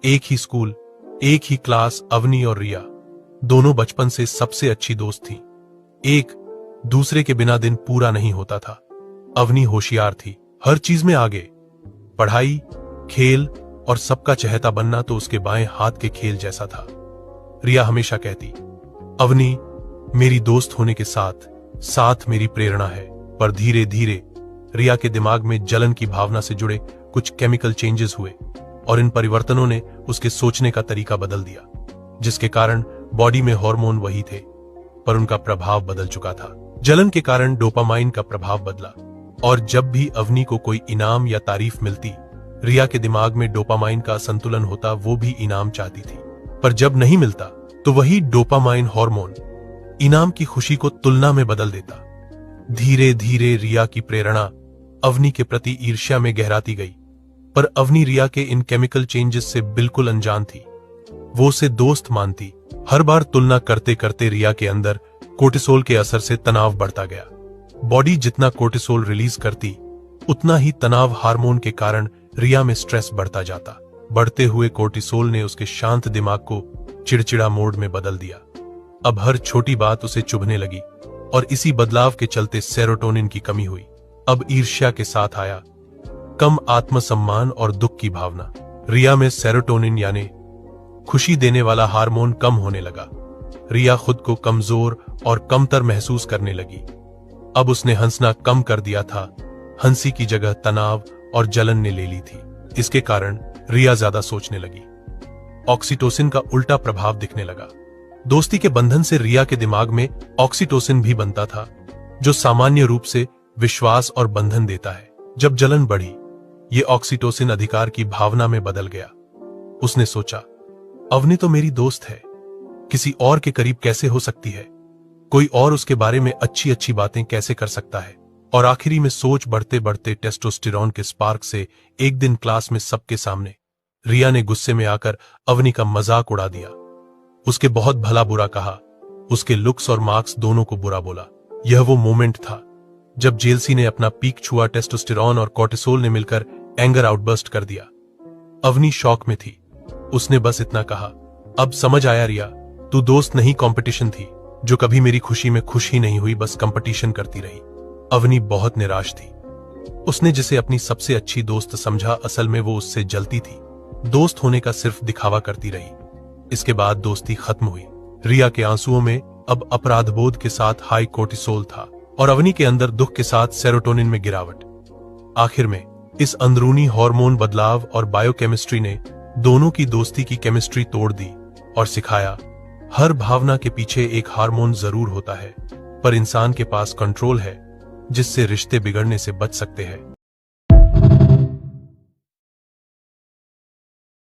एक ही स्कूल, एक ही क्लास। अवनी और रिया दोनों बचपन से सबसे अच्छी दोस्त थीं। एक दूसरे के बिना दिन पूरा नहीं होता था। अवनी होशियार थी, हर चीज में आगे, पढ़ाई, खेल और सबका चहेता बनना तो उसके बाएं हाथ के खेल जैसा था। रिया हमेशा कहती, अवनी मेरी दोस्त होने के साथ साथ मेरी प्रेरणा है। पर धीरे धीरे रिया के दिमाग में जलन की भावना से जुड़े कुछ केमिकल चेंजेस हुए और इन परिवर्तनों ने उसके सोचने का तरीका बदल दिया, जिसके कारण बॉडी में हार्मोन वही थे पर उनका प्रभाव बदल चुका था। जलन के कारण डोपामाइन का प्रभाव बदला और जब भी अवनी को कोई इनाम या तारीफ मिलती, रिया के दिमाग में डोपामाइन का असंतुलन होता। वो भी इनाम चाहती थी, पर जब नहीं मिलता तो वही डोपामाइन हार्मोन इनाम की खुशी को तुलना में बदल देता। धीरे धीरे रिया की प्रेरणा अवनी के प्रति ईर्ष्या में गहराती गई, पर अवनी रिया के इन केमिकल चेंजेस से बिल्कुल अनजान थी। वो उसे दोस्त मानती। हर बार तुलना करते करते रिया के अंदर कोर्टिसोल के असर से तनाव बढ़ता गया। बॉडी जितना कोर्टिसोल रिलीज करती, उतना ही तनाव हार्मोन के कारण रिया में स्ट्रेस बढ़ता जाता। बढ़ते हुए कोर्टिसोल ने उसके शांत दिमाग को चिड़चिड़ा मोड में बदल दिया। अब हर छोटी बात उसे चुभने लगी और इसी बदलाव के चलते सेरोटोनिन की कमी हुई। अब ईर्ष्या के साथ आया कम आत्मसम्मान और दुख की भावना। रिया में सेरोटोनिन यानी खुशी देने वाला हार्मोन कम होने लगा। रिया खुद को कमजोर और कमतर महसूस करने लगी। अब उसने हंसना कम कर दिया था। हंसी की जगह तनाव और जलन ने ले ली थी। इसके कारण रिया ज्यादा सोचने लगी। ऑक्सीटोसिन का उल्टा प्रभाव दिखने लगा। दोस्ती के बंधन से रिया के दिमाग में ऑक्सीटोसिन भी बनता था, जो सामान्य रूप से विश्वास और बंधन देता है। जब जलन बढ़ी, ये ऑक्सीटोसिन अधिकार की भावना में बदल गया। उसने सोचा, अवनी तो मेरी दोस्त है, किसी और के करीब कैसे हो सकती है? कोई और उसके बारे में अच्छी अच्छी बातें कैसे कर सकता है? और आखिरी में सोच बढ़ते बढ़ते टेस्टोस्टेरोन के स्पार्क से एक दिन क्लास में सबके सामने रिया ने गुस्से में आकर अवनी का मजाक उड़ा दिया। उसके बहुत भला बुरा कहा, उसके लुक्स और मार्क्स दोनों को बुरा बोला। यह वो मोमेंट था जब जेलसी ने अपना पीक छुआ। टेस्टोस्टेरोन और कोर्टिसोल ने मिलकर एंगर आउटबर्स्ट कर दिया। अवनी शॉक में थी। उसने बस इतना कहा, अब समझ आया रिया, तू दोस्त नहीं कंपटीशन थी, जो कभी मेरी खुशी में खुश ही नहीं हुई, बस कंपटीशन करती रही। अवनी बहुत निराश थी। उसने जिसे अपनी सबसे अच्छी दोस्त समझा, असल में वो उससे जलती थी। दोस्त होने का सिर्फ दिखावा करती रही। इसके बाद दोस्ती खत्म हुई। रिया के आंसुओं में अब अपराधबोध के साथ हाई कोर्टिसोल था और अवनी के अंदर दुख के साथ सेरोटोनिन में गिरावट। आखिर में इस अंदरूनी हार्मोन बदलाव और बायोकेमिस्ट्री ने दोनों की दोस्ती की केमिस्ट्री तोड़ दी और सिखाया, हर भावना के पीछे एक हार्मोन जरूर होता है, पर इंसान के पास कंट्रोल है जिससे रिश्ते बिगड़ने से बच सकते हैं।